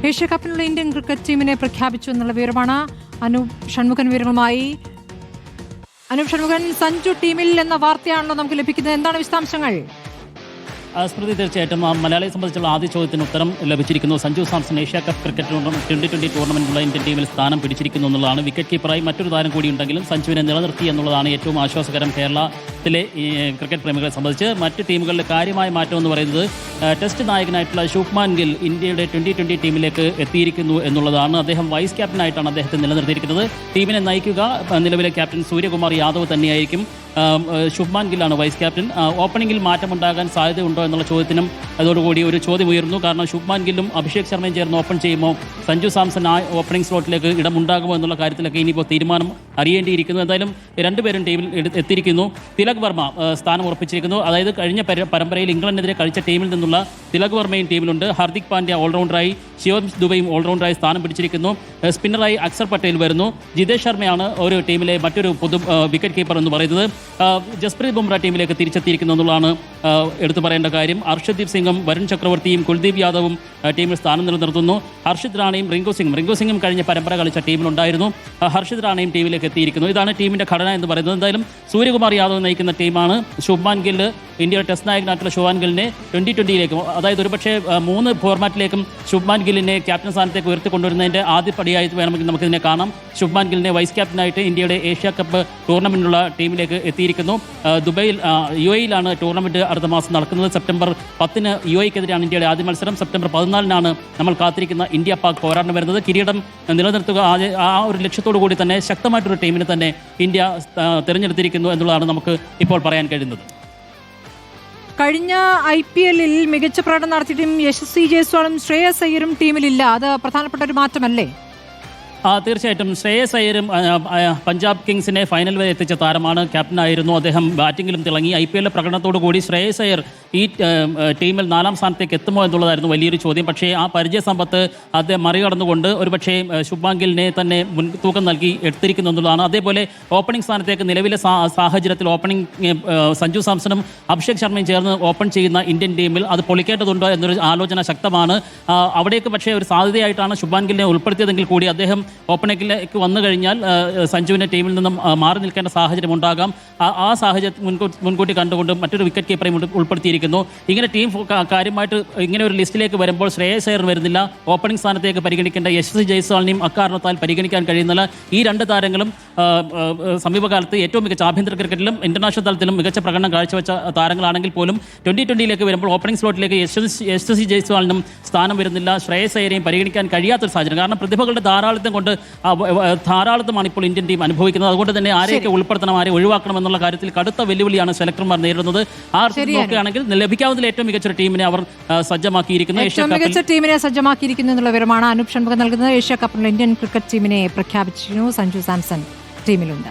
Asia കപ്പിനുള്ള Indian cricket ടീമിനെ പ്രഖ്യാപിച്ചു എന്നുള്ള വിവരമാണ്. അനൂപ് ഷൺമുഖൻ വിവരങ്ങളുമായി. അനൂപ് ഷൺമുഖൻ, സഞ്ജു ടീമിൽ എന്ന വാർത്തയാണല്ലോ നമുക്ക് ലഭിക്കുന്നത്. എന്താണ് വിശദാംശങ്ങൾ? സ്മൃതി, തീർച്ചയായിട്ടും മലയാളിയെ സംബന്ധിച്ചുള്ള ആദ്യ ചോദ്യത്തിന് ഉത്തരം ലഭിച്ചിരിക്കുന്നു. Sanju Samson Asia cup cricket 2020 ടൂർണമെന്റിലുള്ള ഇന്ത്യൻ ടീമിൽ സ്ഥാനം പിടിച്ചിരിക്കുന്നു എന്നുള്ളതാണ്. വിക്കറ്റ് കീപ്പറായി മറ്റൊരു താരം കൂടിയുണ്ടെങ്കിലും സഞ്ജുവിനെ നിലനിർത്തി എന്നുള്ളതാണ് ഏറ്റവും ആശ്വാസകരം കേരളത്തിലെ ക്രിക്കറ്റ് പ്രേമികളെ സംബന്ധിച്ച്. മറ്റ് ടീമുകളിലെ കാര്യമായ മാറ്റം എന്ന് പറയുന്നത് ടെസ്റ്റ് നായകനായിട്ടുള്ള ശുഭ്മാൻ ഗിൽ ഇന്ത്യയുടെ 2020 ടീമിലേക്ക് എത്തിയിരിക്കുന്നു എന്നുള്ളതാണ്. അദ്ദേഹം വൈസ് ക്യാപ്റ്റനായിട്ടാണ് അദ്ദേഹത്തെ നിലനിർത്തിയിരിക്കുന്നത്. ടീമിനെ നയിക്കുക നിലവിലെ ക്യാപ്റ്റൻ സൂര്യകുമാർ യാദവ് തന്നെയായിരിക്കും. ശുഭ്മാൻ ഗില്ലാണ് വൈസ് ക്യാപ്റ്റൻ. ഓപ്പണിംഗിൽ മാറ്റമുണ്ടാകാൻ സാധ്യതയുണ്ടോ എന്നുള്ള ചോദ്യത്തിനും അതോടുകൂടി ഒരു ചോദ്യം ഉയർന്നു. കാരണം ശുഭ്മാൻ ഗില്ലും അഭിഷേക് ശർമ്മയും ചേർന്ന് ഓപ്പൺ ചെയ്യുമ്പോൾ സഞ്ജു സാംസൺ ആ ഓപ്പണിംഗ് സ്ലോട്ടിലേക്ക് ഇടമുണ്ടാകുമോ എന്നുള്ള കാര്യത്തിലൊക്കെ ഇനിയിപ്പോൾ തീരുമാനം അറിയേണ്ടിയിരിക്കുന്നു. എന്തായാലും രണ്ടുപേരും ടീമിൽ എത്തിയിരിക്കുന്നു. തിലക് വർമ്മ സ്ഥാനം ഉറപ്പിച്ചിരിക്കുന്നു. അതായത് കഴിഞ്ഞ പരമ്പരയിൽ ഇംഗ്ലണ്ടിനെതിരെ കളിച്ച ടീമിൽ നിന്നുള്ള തിലക് വർമ്മയും ടീമിലുണ്ട്. ഹാർദിക് പാണ്ഡ്യ ഓൾറൗണ്ടറായി, ശിവം ദുബൈയും ഓൾറൗണ്ടറായി സ്ഥാനം പിടിച്ചിരിക്കുന്നു. സ്പിന്നറായി അക്സർ പട്ടേൽ വരുന്നു. ജിതേഷ് ശർമ്മയാണ് ഒരു ടീമിലെ മറ്റൊരു വിക്കറ്റ് കീപ്പർ എന്ന് പറയുന്നത്. ജസ്പ്രീത് ബുംറ ടീമിലേക്ക് തിരിച്ചെത്തിയിരിക്കുന്നു എന്നുള്ളതാണ് എടുത്തു പറയേണ്ട കാര്യം. ഹർഷദീപ് സിംഗും വരുൺ ചക്രവർത്തിയും കുൽദീപ് യാദവും ടീമിൽ സ്ഥാനം നിലനിർത്തുന്നു. ഹർഷിത് റാണയും റിങ്കു സിംഗും കഴിഞ്ഞ പരമ്പര കളിച്ച ടീമിലുണ്ടായിരുന്നു. ഹർഷിത് റാണയും ടീമിലേക്ക് എത്തിയിരിക്കുന്നു. ഇതാണ് ടീമിന്റെ ഘടന എന്ന് പറയുന്നത്. എന്തായാലും സൂര്യകുമാർ യാദവ് നയിക്കുന്ന ടീമാണ്. ശുഭ്മാൻ ഗിൽ, ഇന്ത്യയുടെ ടെസ്റ്റ് നായകനായിട്ടുള്ള ശുഭ്മാൻ ഗില്ലിനെ 2020ലേക്കും, അതായത് ഒരുപക്ഷെ 3 ഫോർമാറ്റിലേക്കും ശുഭ്മാൻ ഗില്ലിനെ ക്യാപ്റ്റൻ സ്ഥാനത്തേക്ക് ഉയർത്തിക്കൊണ്ടുവരുന്നതിൻ്റെ ആദ്യപടിയായി വേണമെങ്കിൽ നമുക്കിതിനെ കാണാം. ശുഭ്മാൻ ഗില്ലിനെ വൈസ് ക്യാപ്റ്റനായിട്ട് ഇന്ത്യയുടെ ഏഷ്യ കപ്പ് ടൂർണമെന്റിനുള്ള ടീമിലേക്ക് എത്തിയിരിക്കുന്നു. ദുബൈയിൽ UAE-യിലാണ് ടൂർണമെന്റ് അടുത്ത മാസം നടക്കുന്നത്. സെപ്റ്റംബർ 10 UAE-ക്കെതിരെയാണ് ഇന്ത്യയുടെ ആദ്യ മത്സരം. സെപ്റ്റംബർ 14 നമ്മൾ കാത്തിരിക്കുന്ന ഇന്ത്യ പാക് പോരാട്ടം വരുന്നത്. കിരീടം നിലനിർത്തുക, ആ ഒരു ലക്ഷ്യത്തോടു കൂടി തന്നെ ശക്തമായിട്ടൊരു ടീമിനെ തന്നെ ഇന്ത്യ തിരഞ്ഞെടുത്തിരിക്കുന്നു എന്നുള്ളതാണ് നമുക്ക് ഇപ്പോൾ പറയാൻ കഴിയുന്നത്. കഴിഞ്ഞ IPL-ൽ മികച്ച പ്രകടനം നടത്തിയിട്ടും യശസ്വി ജയ്സ്വാളും ശ്രേയസ് അയ്യരും ടീമിലില്ല. അത് പ്രധാനപ്പെട്ട ഒരു മാറ്റമല്ലേ? തീർച്ചയായിട്ടും ശ്രേയസ് അയ്യരും പഞ്ചാബ് കിങ്സിനെ ഫൈനൽ വരെ എത്തിച്ച താരമാണ്. ക്യാപ്റ്റനായിരുന്നു അദ്ദേഹം. ബാറ്റിങ്ങിലും തിളങ്ങി. IPL പ്രകടനത്തോടു കൂടി ശ്രേയസ് അയ്യർ ഈ ടീമിൽ 4ാം സ്ഥാനത്തേക്ക് എത്തുമോ എന്നുള്ളതായിരുന്നു വലിയൊരു ചോദ്യം. പക്ഷേ ആ പരിചയ സമ്പത്ത് അദ്ദേഹം മറികടന്നുകൊണ്ട് ഒരുപക്ഷേ ശുഭ്മാൻ ഗില്ലിനെ തന്നെ മുൻതൂക്കം നൽകി എടുത്തിരിക്കുന്നു എന്നുള്ളതാണ്. അതേപോലെ ഓപ്പണിംഗ് സ്ഥാനത്തേക്ക് നിലവിലെ സാഹചര്യത്തിൽ ഓപ്പണിംഗ് സഞ്ജു സാംസണും അഭിഷേക് ശർമ്മയും ചേർന്ന് ഓപ്പൺ ചെയ്യുന്ന ഇന്ത്യൻ ടീമിൽ അത് പൊളിക്കേണ്ടതുണ്ടോ എന്നൊരു ആലോചന ശക്തമാണ്. അവിടേക്ക് പക്ഷേ ഒരു സാധ്യതയായിട്ടാണ് ശുഭ്മാൻ ഗില്ലിനെ ഉൾപ്പെടുത്തിയതെങ്കിൽ കൂടി അദ്ദേഹം ഓപ്പണിംഗിലേക്ക് വന്നു കഴിഞ്ഞാൽ സഞ്ജുവിനെ ടീമിൽ നിന്നും മാറി നിൽക്കേണ്ട സാഹചര്യം ഉണ്ടാകാം. ആ സാഹചര്യം മുൻകൂട്ടി കണ്ടുകൊണ്ട് മറ്റൊരു വിക്കറ്റ് കീപ്പറേയും ഉൾപ്പെടുത്തിയിരിക്കുന്നു. ഇങ്ങനെ ടീം കാര്യമായിട്ട് ഇങ്ങനെ ഒരു ലിസ്റ്റിലേക്ക് വരുമ്പോൾ ശ്രേയസ് അയ്യർ വരുന്നില്ല. ഓപ്പണിംഗ് സ്ഥാനത്തേക്ക് പരിഗണിക്കേണ്ട യശസ്വി ജയ്സ്വാളിനെയും അക്കാരണത്താൽ പരിഗണിക്കാൻ കഴിയുന്നില്ല. ഈ രണ്ട് താരങ്ങളും സമീപകാലത്ത് ഏറ്റവും മികച്ച ആഭ്യന്തര ക്രിക്കറ്റിലും ഇന്റർനാഷണൽ തലത്തിലും മികച്ച പ്രകടനം കാഴ്ചവെച്ച താരങ്ങളാണെങ്കിൽ പോലും 2020ലേക്ക് വരുമ്പോൾ ഓപ്പണിംഗ് സ്ലോട്ടിലേക്ക് യശസ്വി ജയ്സ്വാളിനും സ്ഥാനം വരുന്നില്ല. ശ്രേയസ് അയ്യരെയും പരിഗണിക്കാൻ കഴിയാത്തൊരു സാഹചര്യം. കാരണം പ്രതിഭകളുടെ ധാരാളത്വമാണ് ഇപ്പോൾ ഇന്ത്യൻ ടീം അനുഭവിക്കുന്നത്. അതുകൊണ്ട് തന്നെ ആരെയൊക്കെ ഉൾപ്പെടുത്തണം, ആരെ ഒഴിവാക്കണം എന്നുള്ള കാര്യത്തിൽ കടുത്ത വെല്ലുവിളിയാണ് സെലക്ടർമാർ നേരിടുന്നത്. ആ നോക്കുകയാണെങ്കിൽ ലഭിക്കാവുന്നതിൽ ഏറ്റവും മികച്ച ടീമിനെ അവർ സജ്ജമാക്കിയിരിക്കുന്നു. ഏറ്റവും മികച്ച ടീമിനെ സജ്ജമാക്കിയിരിക്കുന്നു എന്നുള്ള വിവരമാണ് അനൂപ് ഷൺമുഖൻ നൽകുന്നത്. ഏഷ്യ കപ്പിനുള്ള ഇന്ത്യൻ ക്രിക്കറ്റ് ടീമിനെ പ്രഖ്യാപിച്ചിരുന്നു. സഞ്ജു സാംസൺ ടീമിലുണ്ട്.